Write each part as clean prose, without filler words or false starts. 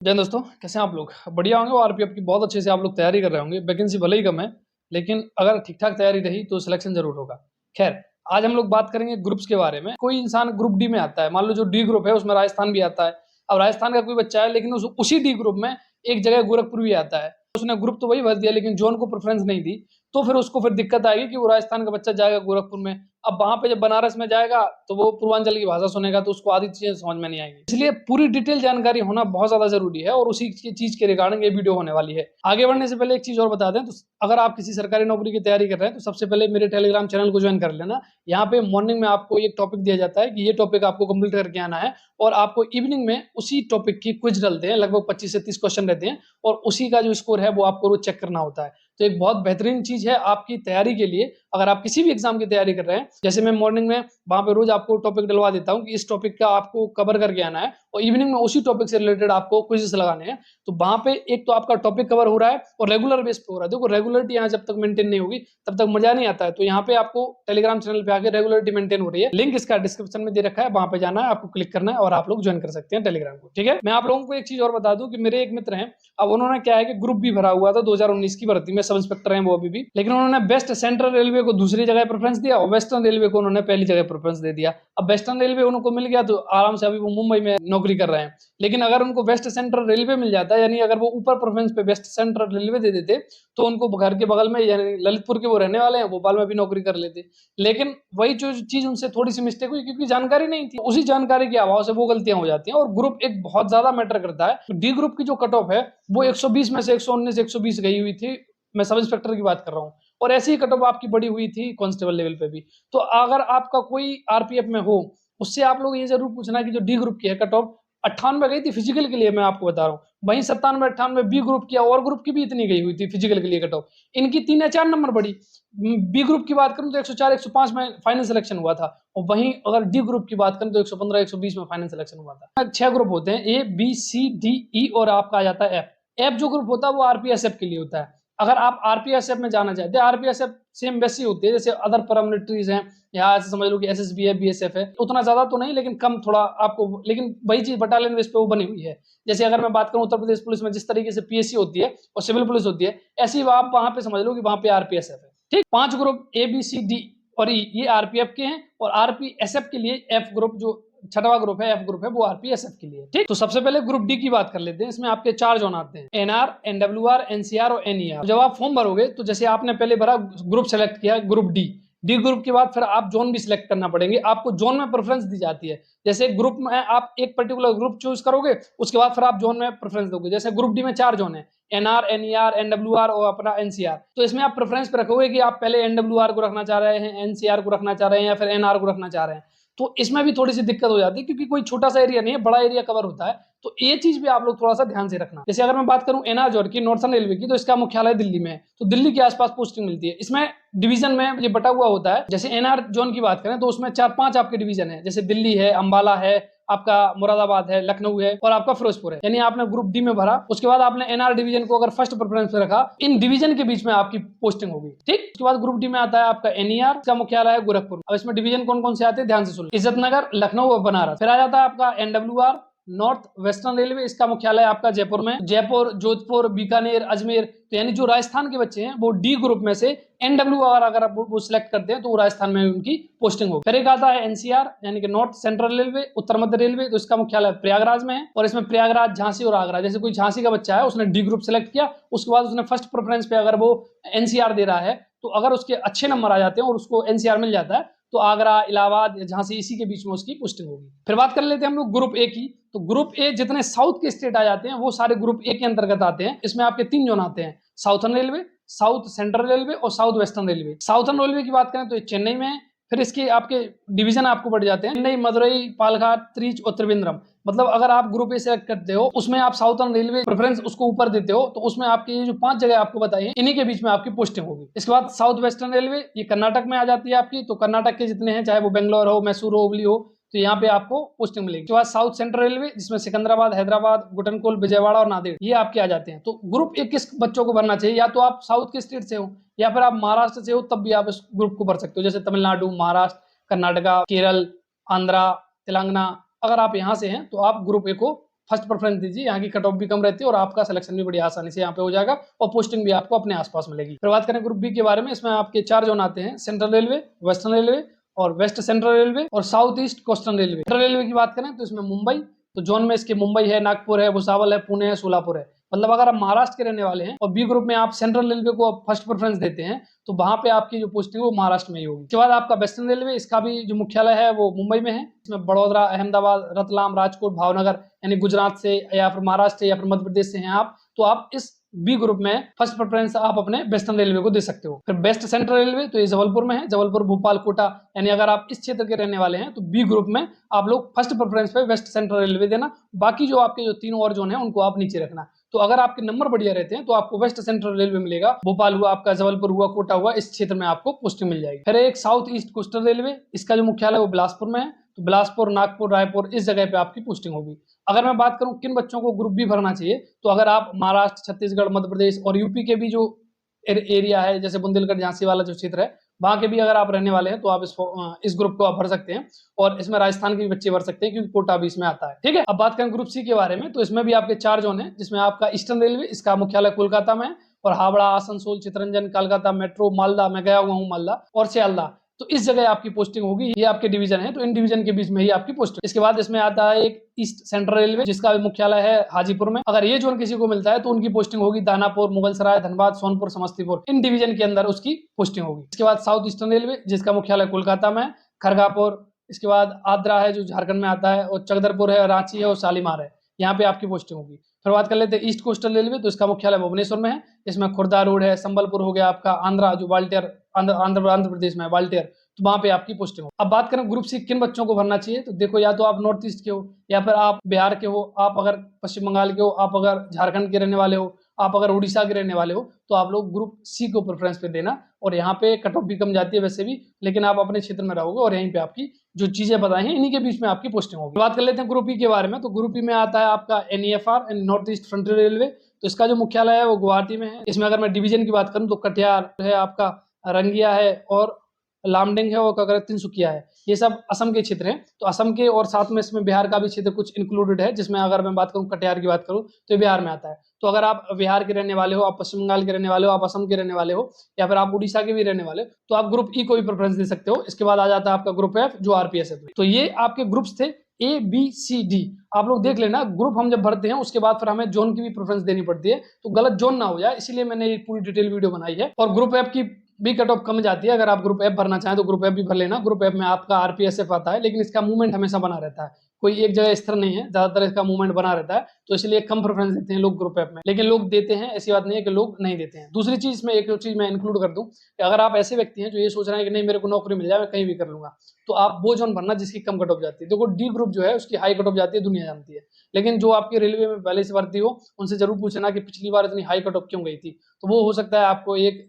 जय दोस्तों, कैसे हैं आप लोग? बढ़िया होंगे और आरपीएफ की बहुत अच्छे से आप लोग तैयारी कर रहे होंगे। वैकेंसी भले ही कम है, लेकिन अगर ठीक-ठाक तैयारी रही तो सिलेक्शन ज़रूर होगा। ख़ैर, आज हम लोग बात करेंगे ग्रुप्स के बारे में। कोई इंसान ग्रुप डी में आता है, मान लो जो डी ग्रुप है उसमें राजस्थान भी आता है। अब राजस्थान का कोई बच्चा है लेकिन उसी डी ग्रुप में एक जगह गोरखपुर भी आता है। उसने ग्रुप तो वही भर दिया लेकिन ज़ोन को प्रेफ़रेंस नहीं दी, तो फिर उसको फिर दिक्कत आएगी कि वो राजस्थान का बच्चा जाएगा गोरखपुर में। अब वहाँ पे जब बनारस में जाएगा तो वो पूर्वांचल की भाषा सुनेगा तो उसको आधी चीज़ें समझ में नहीं आएंगी। इसलिए पूरी डिटेल जानकारी होना बहुत ज़्यादा ज़रूरी है और उसी चीज़ के रिगार्डिंग ये वीडियो होने वाली है। आगे बढ़ने से पहले एक चीज़ और बता दें, तो अगर आप किसी सरकारी नौकरी की तैयारी कर रहे हैं तो सबसे पहले मेरे टेलीग्राम चैनल को ज्वाइन कर लेना। यहाँ पे मॉर्निंग में आपको एक टॉपिक दिया जाता है कि ये टॉपिक आपको कंप्लीट करके आना है और आपको इवनिंग में उसी टॉपिक की क्विज डलते हैं। लगभग 25 से 30 क्वेश्चन रहते हैं और उसी का जो स्कोर है वो आपको रोज चेक करना होता है। तो एक बहुत बेहतरीन चीज़ है आपकी तैयारी के लिए। अगर आप किसी भी एग्जाम की तैयारी कर रहे हैं, जैसे मैं मॉर्निंग में वहाँ पे रोज आपको टॉपिक डलवा देता हूँ कि इस टॉपिक का आपको कवर करके आना है और इवनिंग में उसी टॉपिक से रिलेटेड आपको क्विज़ेस लगाने हैं। तो वहाँ पे एक तो आपका टॉपिक कवर हो रहा है और रेगुलर बेस पे हो रहा है। देखो रेगुलरिटी यहाँ जब तक मेंटेन नहीं होगी तब तक मजा नहीं आता है। तो यहाँ पे आपको टेलीग्राम चैनल पे आके रेगुलरिटी मेंटेन हो रही है। लिंक इसका डिस्क्रिप्शन में दे रखा है, वहाँ पे जाना है, आपको क्लिक करना है और आप लोग ज्वाइन कर सकते हैं टेलीग्राम को। ठीक है, मैं आप लोगों को एक चीज और बता दूं कि मेरे एक मित्र हैं, अब उन्होंने क्या है कि ग्रुप भी भरा हुआ था 2019 की भर्ती में, सब इंस्पेक्टर हैं वो अभी भी, लेकिन उन्होंने बेस्ट सेंट्रल रेलवे को दूसरी जगह प्रेफरेंस दिया और वेस्टर्न रेलवे को उन्होंने पहली जगह प्रेफरेंस दे दिया। अब वेस्टर्न रेलवे उनको मिल गया तो आराम से अभी वो मुंबई में नौकरी कर रहे हैं। लेकिन अगर उनको वेस्ट सेंट्रल रेलवे मिल जाता है, यानी अगर वो ऊपर प्रेफरेंस पे वेस्ट सेंट्रल रेलवे दे देते तो उनको घर के बगल में, यानी ललितपुर के वो रहने वाले हैं, भोपाल में भी नौकरी कर लेते। लेकिन वही जो चीज उनसे थोड़ी सी मिस्टेक हुई क्योंकि जानकारी नहीं थी, उसी जानकारी के अभाव से वो गलतियां हो जाती हैं। और ग्रुप एक बहुत ज्यादा मैटर करता है। डी ग्रुप की जो कट ऑफ है वो 120 में से 119 120 गई हुई थी। मैं सब इंस्पेक्टर की बात कर रहा हूँ और ऐसी ही कट ऑफ आपकी बड़ी हुई थी कांस्टेबल लेवल पे भी। तो अगर आपका कोई आरपीएफ में हो, उससे आप लोग ये जरूर पूछना कि जो डी ग्रुप की है कट ऑफ 98 गई थी फिजिकल के लिए, मैं आपको बता रहा हूँ। वहीं 97 98 बी ग्रुप की और ग्रुप की भी इतनी गई हुई थी फिजिकल के लिए कट ऑफ। इनकी 3 या 4 नंबर बढ़ी। बी ग्रुप की बात करूं तो 104 105 में फाइनल सिलेक्शन हुआ था और वहीं अगर डी ग्रुप की बात करें तो 115 120 में फाइनल सिलेक्शन हुआ था। 6 ग्रुप होते हैं, ए बी सी डी ई और आपका आ जाता है एफ। एफ जो ग्रुप होता है वो आरपीएसएफ के लिए होता है। अगर आप आरपीएसएफ में जाना चाहते हैं, आरपीएसएफ सेम वैसी होती है जैसे अदर पैरामिलिट्रीज हैं, या ऐसे समझ लो कि एसएसबी है, बीएसएफ है। उतना ज्यादा तो नहीं लेकिन कम थोड़ा आपको, लेकिन वही चीज बटालियन बेस पे वो बनी हुई है। जैसे अगर मैं बात करूं उत्तर प्रदेश पुलिस में जिस तरीके से पीएससी होती है और सिविल पुलिस होती है, ऐसी आप वहां पे समझ लो कि वहां पे आरपीएसएफ है। ठीक, 5 group A B C D और ई ये आरपीएफ के हैं और आरपीएसएफ के लिए एफ ग्रुप जो छठवां ग्रुप है, एफ ग्रुप है, वो आरपीएसएफ के लिए। ठीक, तो सबसे पहले ग्रुप डी की बात कर लेते हैं। इसमें आपके 4 जोन आते हैं, एनआर, एनडब्ल्यूआर, एनसीआर और एनईआर। जब आप फॉर्म भरोगे तो जैसे आपने पहले भरा ग्रुप सेलेक्ट किया ग्रुप डी, डी ग्रुप के बाद फिर आप जोन भी सिलेक्ट करना पड़ेंगे। आपको जोन में प्रेफरेंस दी जाती है। जैसे ग्रुप में आप एक पर्टिकुलर ग्रुप चूज करोगे, उसके बाद फिर आप जोन में प्रेफरेंस दोगे। जैसे ग्रुप डी में 4 जोन है, एनआर, एनईआर, एनडब्ल्यूआर और अपना एनसीआर। तो इसमें आप प्रेफरेंस पे रखोगे कि आप पहले एनडब्ल्यूआर को रखना चाह रहे हैं, एनसीआर को रखना चाह रहे हैं या फिर एनआर को रखना चाह रहे हैं। तो इसमें भी थोड़ी सी दिक्कत हो जाती है क्योंकि कोई छोटा सा एरिया नहीं है, बड़ा एरिया कवर होता है। तो ये चीज भी आप लोग थोड़ा सा ध्यान से रखना। जैसे अगर मैं बात करूं एनआर जोन की, नॉर्थर्न रेलवे की, तो इसका मुख्यालय दिल्ली में है, तो दिल्ली के आसपास पोस्टिंग मिलती है। इसमें डिवीजन में ये बटा हुआ होता है। जैसे एनआर जोन की बात करें तो उसमें 4-5 आपके डिवीजन है, जैसे दिल्ली है, अंबाला है, आपका मुरादाबाद है, लखनऊ है और आपका फिरोजपुर है। यानी आपने ग्रुप डी में भरा, उसके बाद आपने एनआर डिवीजन को अगर फर्स्ट प्रेफरेंस पे रखा, इन डिवीजन के बीच में आपकी पोस्टिंग होगी। ठीक, उसके बाद ग्रुप डी में आता है आपका एनईआर का मुख्यालय है गोरखपुर। अब इसमें डिवीजन कौन कौन से आते हैं ध्यान से सुन, इज्जतनगर, लखनऊ और बनारस। फिर आ जाता है आपका एनडब्ल्यूआर, नॉर्थ वेस्टर्न रेलवे, इसका मुख्यालय आपका जयपुर में, जयपुर, जोधपुर, बीकानेर, अजमेर। तो यानी जो राजस्थान के बच्चे हैं वो डी ग्रुप में से एनडब्ल्यूआर अगर आप वो सिलेक्ट करते हैं तो वो राजस्थान में उनकी पोस्टिंग होगी। फिर एक आता है एनसीआर यानी कि नॉर्थ सेंट्रल रेलवे, उत्तर मध्य रेलवे, तो इसका मुख्यालय प्रयागराज में है और इसमें प्रयागराज, झांसी और आगरा। जैसे कोई झांसी का बच्चा है, उसने डी ग्रुप सिलेक्ट किया, उसके बाद उसने फर्स्ट प्रेफरेंस पे अगर वो एनसीआर दे रहा है, तो अगर उसके अच्छे नंबर आ जाते हैं और उसको एनसीआर मिल जाता है तो आगरा, इलाहाबाद या झांसी, इसी के बीच में उसकी पोस्टिंग होगी। फिर बात कर लेते हैं हम लोग ग्रुप ए की। तो ग्रुप ए जितने साउथ के स्टेट आ जाते हैं वो सारे ग्रुप ए के अंतर्गत आते हैं। इसमें आपके 3 जोन आते हैं, southern railway, south central railway और south western railway. Southern railway की बात करें तो ये चेन्नई में है। फिर इसके आपके डिवीजन आपको बढ़ जाते हैं, चेन्नई, मदुरई, पालघाट, त्रिच और त्रिवेंद्रम। मतलब अगर आप ग्रुप ए सेलेक्ट करते हो, उसमें आप साउथर्न रेलवे प्रेफरेंस उसको ऊपर देते हो, तो उसमें आपकी ये जो 5 जगह आपको बताई है, इन्हीं के बीच में आपकी पोस्टिंग होगी। इसके बाद साउथ वेस्टर्न रेलवे, ये कर्नाटक में आ जाती है आपकी। तो कर्नाटक के जितने हैं, चाहे वो बेंगलोर हो, मैसूर हो, हुबली हो, तो यहाँ पे आपको पोस्टिंग मिलेगी। उसके बाद साउथ सेंट्रल रेलवे, जिसमें सिकंदराबाद, हैदराबाद, गुटनकोल, विजयवाड़ा और नांदेड़, ये आपके आ जाते हैं। तो ग्रुप ए किस बच्चों को भरना चाहिए? या तो आप साउथ के स्टेट से हो या फिर आप महाराष्ट्र से हो, तब भी आप इस ग्रुप को भर सकते हो। जैसे तमिलनाडु, महाराष्ट्र, कर्नाटका, केरल, आंध्रा, तेलंगाना, अगर आप यहाँ से हैं तो आप ग्रुप ए को फर्स्ट प्रेफरेंस दीजिए, यहाँ की कट ऑफ भी कम रहती है और आपका सिलेक्शन भी बड़ी आसानी से यहाँ पे हो जाएगा और पोस्टिंग भी आपको अपने आसपास मिलेगी। फिर बात करें ग्रुप बी के बारे में, इसमें आपके 4 जोन आते हैं, सेंट्रल रेलवे, वेस्टर्न रेलवे और वेस्ट सेंट्रल रेलवे और साउथ ईस्ट कोस्टर्न रेलवे। सेंट्रल रेलवे की बात करें तो इसमें मुंबई, तो जोन में इसके मुंबई है, नागपुर है, भुसावल है, पुणे है, सोलापुर है। मतलब अगर आप महाराष्ट्र के रहने वाले हैं और बी ग्रुप में आप सेंट्रल रेलवे को फर्स्ट प्रेफरेंस देते हैं तो वहां पे आपकी जो पोस्टिंग है वो महाराष्ट्र में ही होगी। उसके बाद आपका वेस्टर्न रेलवे, इसका भी जो मुख्यालय है वो मुंबई में है। इसमें बड़ौदा, अहमदाबाद, रतलाम, राजकोट, भावनगर, यानी गुजरात से या फिर महाराष्ट्र से या फिर मध्य प्रदेश से हैं आप, तो आप इस बी ग्रुप में फर्स्ट प्रेफरेंस आप अपने वेस्टर्न रेलवे को दे सकते हो। फिर बेस्ट सेंट्रल रेलवे, तो ये जबलपुर में है, जबलपुर, भोपाल, कोटा, यानी अगर आप इस क्षेत्र के रहने वाले हैं तो बी ग्रुप में आप लोग फर्स्ट प्रेफरेंस पे वेस्ट सेंट्रल रेलवे देना, बाकी जो आपके जो 3 और जोन है उनको आप नीचे रखना। तो अगर आपके नंबर बढ़िया रहते हैं तो आपको वेस्ट सेंट्रल रेलवे मिलेगा, भोपाल हुआ आपका, जबलपुर हुआ, कोटा हुआ, इस क्षेत्र में आपको पोस्टिंग मिल जाएगी। फिर एक साउथ ईस्ट कोस्टल रेलवे, इसका जो मुख्यालय है वो बिलासपुर में है, तो बिलासपुर, नागपुर, रायपुर, इस जगह पे आपकी पोस्टिंग होगी। अगर मैं बात करूं किन बच्चों को ग्रुप बी भरना चाहिए, तो अगर आप महाराष्ट्र, छत्तीसगढ़, मध्य प्रदेश और यूपी के भी जो एरिया है, जैसे बुंदेलखंड, झांसी वाला जो क्षेत्र है, वहां के भी अगर आप रहने वाले हैं तो आप इस ग्रुप को आप भर सकते हैं और इसमें राजस्थान के भी बच्चे भर सकते हैं क्योंकि कोटा भी इसमें आता है। ठीक है, अब बात करें ग्रुप सी के बारे में, तो इसमें भी आपके 4 जोन है, जिसमें आपका ईस्टर्न रेलवे, इसका मुख्यालय कोलकाता में है और हावड़ा, आसनसोल, चितरंजन, कोलकाता मेट्रो, मालदा, मैं गया हुआ हूँ मालदा, और सियालदा, तो इस जगह आपकी पोस्टिंग होगी। ये आपके डिवीजन है, तो इन डिवीजन के बीच में ही आपकी पोस्टिंग। इसके बाद इसमें आता है एक ईस्ट सेंट्रल रेलवे, जिसका मुख्यालय है हाजीपुर में। अगर ये जोन किसी को मिलता है तो उनकी पोस्टिंग होगी दानापुर, मुगलसराय, धनबाद, सोनपुर, समस्तीपुर, इन डिवीजन के अंदर उसकी पोस्टिंग होगी। इसके बाद साउथ ईस्टर्न रेलवे, जिसका मुख्यालय कोलकाता में है, खरगापुर, इसके बाद आद्रा है जो झारखंड में आता है, और चकदरपुर है, रांची है और शालीमार है, यहाँ पे आपकी पोस्टिंग होगी। फिर बात कर लेते हैं ईस्ट कोस्टल रेलवे, तो इसका मुख्यालय भुवनेश्वर में है, इसमें खुर्दा रोड है, संबलपुर हो गया आपका, आंध्रा जो बाल्टियर, आंध्र प्रदेश में है बाल्टियर, तो वहां पे आपकी पोस्टिंग हो। अब बात करें ग्रुप सी किन बच्चों को भरना चाहिए, तो देखो या तो आप नॉर्थ ईस्ट के हो, या फिर आप बिहार के हो, आप अगर पश्चिम बंगाल के हो, आप अगर झारखंड के रहने वाले हो, आप अगर उड़ीसा के रहने वाले हो, तो आप लोग ग्रुप सी को प्रेफरेंस पे देना। और यहाँ पे कट ऑफ भी कम जाती है वैसे भी, लेकिन आप अपने क्षेत्र में रहोगे और यहीं पे आपकी जो चीजें बताई हैं इन्हीं के बीच में आपकी पोस्टिंग होगी। बात कर लेते हैं ग्रुप ई के बारे में, तो ग्रुप ई में आता है आपका NEFR, north east frontier railway, तो इसका जो मुख्यालय है वो गुवाहाटी में है। इसमें अगर मैं डिवीजन की बात करूँ तो कटिहार है आपका, रंगिया है और लामडिंग है और क्या कहते हैं तिनसुकिया है, ये सब असम के क्षेत्र हैं। तो असम के और साथ में इसमें बिहार का भी क्षेत्र कुछ इंक्लूडेड है, जिसमें अगर मैं बात करूं कटिहार की बात करूं तो बिहार में आता है। तो अगर आप बिहार के रहने वाले हो, आप पश्चिम बंगाल के रहने वाले हो, आप असम के रहने वाले हो, या फिर आप उड़ीसा के भी रहने वाले हो, तो आप ग्रुप ई को भी प्रेफरेंस दे सकते हो। इसके बाद आ जाता है आपका ग्रुप एफ जो RPS है। तो ये आपके ग्रुप्स थे ABCD, आप लोग देख लेना। ग्रुप हम जब भरते हैं उसके बाद फिर हमें जोन की भी प्रेफरेंस देनी पड़ती है, तो गलत जोन ना हो जाए, इसीलिए मैंने ये पूरी डिटेल वीडियो बनाई है। और ग्रुप एफ की भी कट ऑफ कम जाती है, अगर आप ग्रुप एफ भरना चाहें तो ग्रुप एफ भी भर लेना। ग्रुप एफ में आपका RPSF आता है, लेकिन इसका मूवमेंट हमेशा बना रहता है, कोई एक जगह स्थिर नहीं है, ज्यादातर इसका मूवमेंट बना रहता है, तो इसलिए कम प्रेफरेंस देते हैं लोग ग्रुप एफ में। लेकिन लोग देते हैं, ऐसी बात नहीं है कि लोग नहीं देते हैं। दूसरी चीज में एक चीज मैं इंक्लूड कर दूं कि अगर आप ऐसे व्यक्ति हैं जो ये सोच रहे हैं कि नहीं मेरे को नौकरी मिल जाए, मैं कहीं भी कर लूंगा, तो आप वो जोन भरना जिसकी कम कट ऑफ जाती है। देखो डी ग्रुप जो है उसकी हाई कट ऑफ जाती है, दुनिया जानती है, लेकिन जो आपकी रेलवे में पहले से भर्ती हो उनसे जरूर पूछना कि पिछली बार इतनी हाई कट ऑफ क्यों गई थी, तो वो हो सकता है आपको एक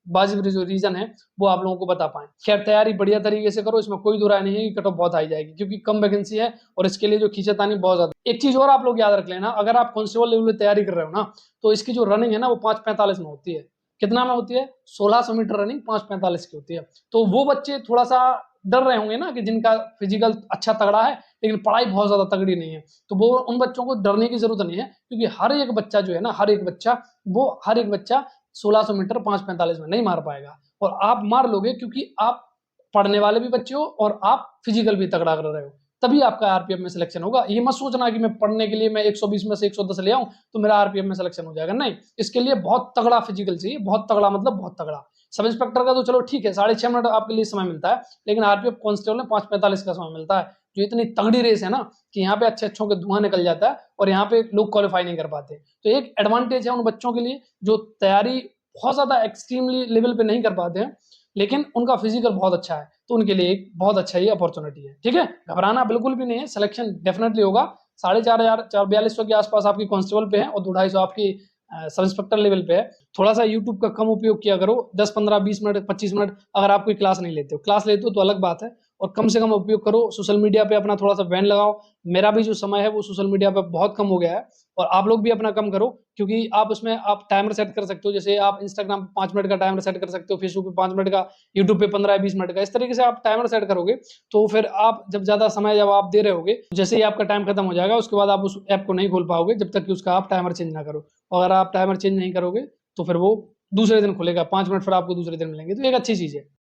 वाजिब जो रीजन है वो आप लोगों को बता पाए। खैर तैयारी बढ़िया तरीके से करो, इसमें कोई दो राय नहीं है कि कट ऑफ बहुत हाई जाएगी, क्योंकि कम वैकेंसी है और इसके लिए जो खींचातानी बहुत ज्यादा। एक चीज और आप लोग याद रख लेना, अगर आप कांस्टेबल लेवल में तैयारी कर रहे हो ना, तो इसकी जो रनिंग है ना वो 5:45 में होती है। कितना में होती है? 1600 मीटर रनिंग 5:45 की होती है। तो वो बच्चे थोड़ा सा डर रहे होंगे ना कि जिनका फिजिकल अच्छा तगड़ा है लेकिन पढ़ाई बहुत ज्यादा तगड़ी नहीं है, तो वो उन बच्चों को डरने की जरूरत नहीं है, क्योंकि हर एक बच्चा जो है ना, हर एक बच्चा 1600 मीटर 5:45 में नहीं मार पाएगा, और आप मार लोगे क्योंकि आप पढ़ने वाले भी बच्चे हो और आप फिजिकल भी तगड़ा कर रहे हो, तभी आपका आरपीएफ में सिलेक्शन होगा। ये मत सोचना कि मैं पढ़ने के लिए मैं 120 में से 110 ले आऊं तो मेरा आरपीएफ में सिलेक्शन हो जाएगा, नहीं। इसके लिए बहुत तगड़ा फिजिकल चाहिए, बहुत तगड़ा मतलब बहुत तगड़ा। सब इंस्पेक्टर का तो चलो ठीक है 6.5 मिनट आपके लिए समय मिलता है, लेकिन आरपीएफ कांस्टेबल में 5:45 का समय मिलता है, जो इतनी तगड़ी रेस है ना कि यहाँ पे अच्छे के धुआं निकल जाता है और यहाँ पे लोग क्वालिफाई नहीं कर पाते। तो एक एडवांटेज है उन बच्चों के लिए जो तैयारी बहुत ज्यादा एक्सट्रीमली लेवल पे नहीं कर पाते हैं, लेकिन उनका फिजिकल बहुत अच्छा है, तो उनके लिए एक बहुत अच्छा ये अपॉर्चुनिटी है। ठीक है, घबराना बिल्कुल भी नहीं है, सिलेक्शन डेफिनेटली होगा। 4,500 के आसपास आपकी कांस्टेबल पे है और 250 आपकी सब इंस्पेक्टर लेवल पे है। थोड़ा सा यूट्यूब का कम उपयोग किया करो, 10, 15, 20 मिनट 25 मिनट अगर आप कोई क्लास नहीं लेते हो, क्लास लेते हो तो अलग बात है, और कम से कम उपयोग करो। सोशल मीडिया पे अपना थोड़ा-सा बैन लगाओ। मेरा भी जो समय है वो सोशल मीडिया पे बहुत कम हो गया है और आप लोग भी अपना कम करो, क्योंकि आप उसमें आप टाइमर सेट कर सकते हो। जैसे आप इंस्टाग्राम पे 5 मिनट का टाइमर सेट कर सकते हो, फेसबुक पे 5 मिनट का, यूट्यूब पे 15 या 20 मिनट का। इस तरीके से आप टाइमर सेट करोगे, तो फिर आप जब ज़्यादा समय जब आप दे रहे होगे, जैसे ही आपका टाइम खत्म हो जाएगा, उसके बाद आप उस ऐप को नहीं खोल पाओगे जब तक कि उसका आप टाइमर चेंज ना करो। और अगर आप टाइमर चेंज नहीं करोगे, तो फिर वो दूसरे दिन खुलेगा, 5 मिनट फिर आपको दूसरे दिन मिलेंगे, तो एक अच्छी चीज़ है।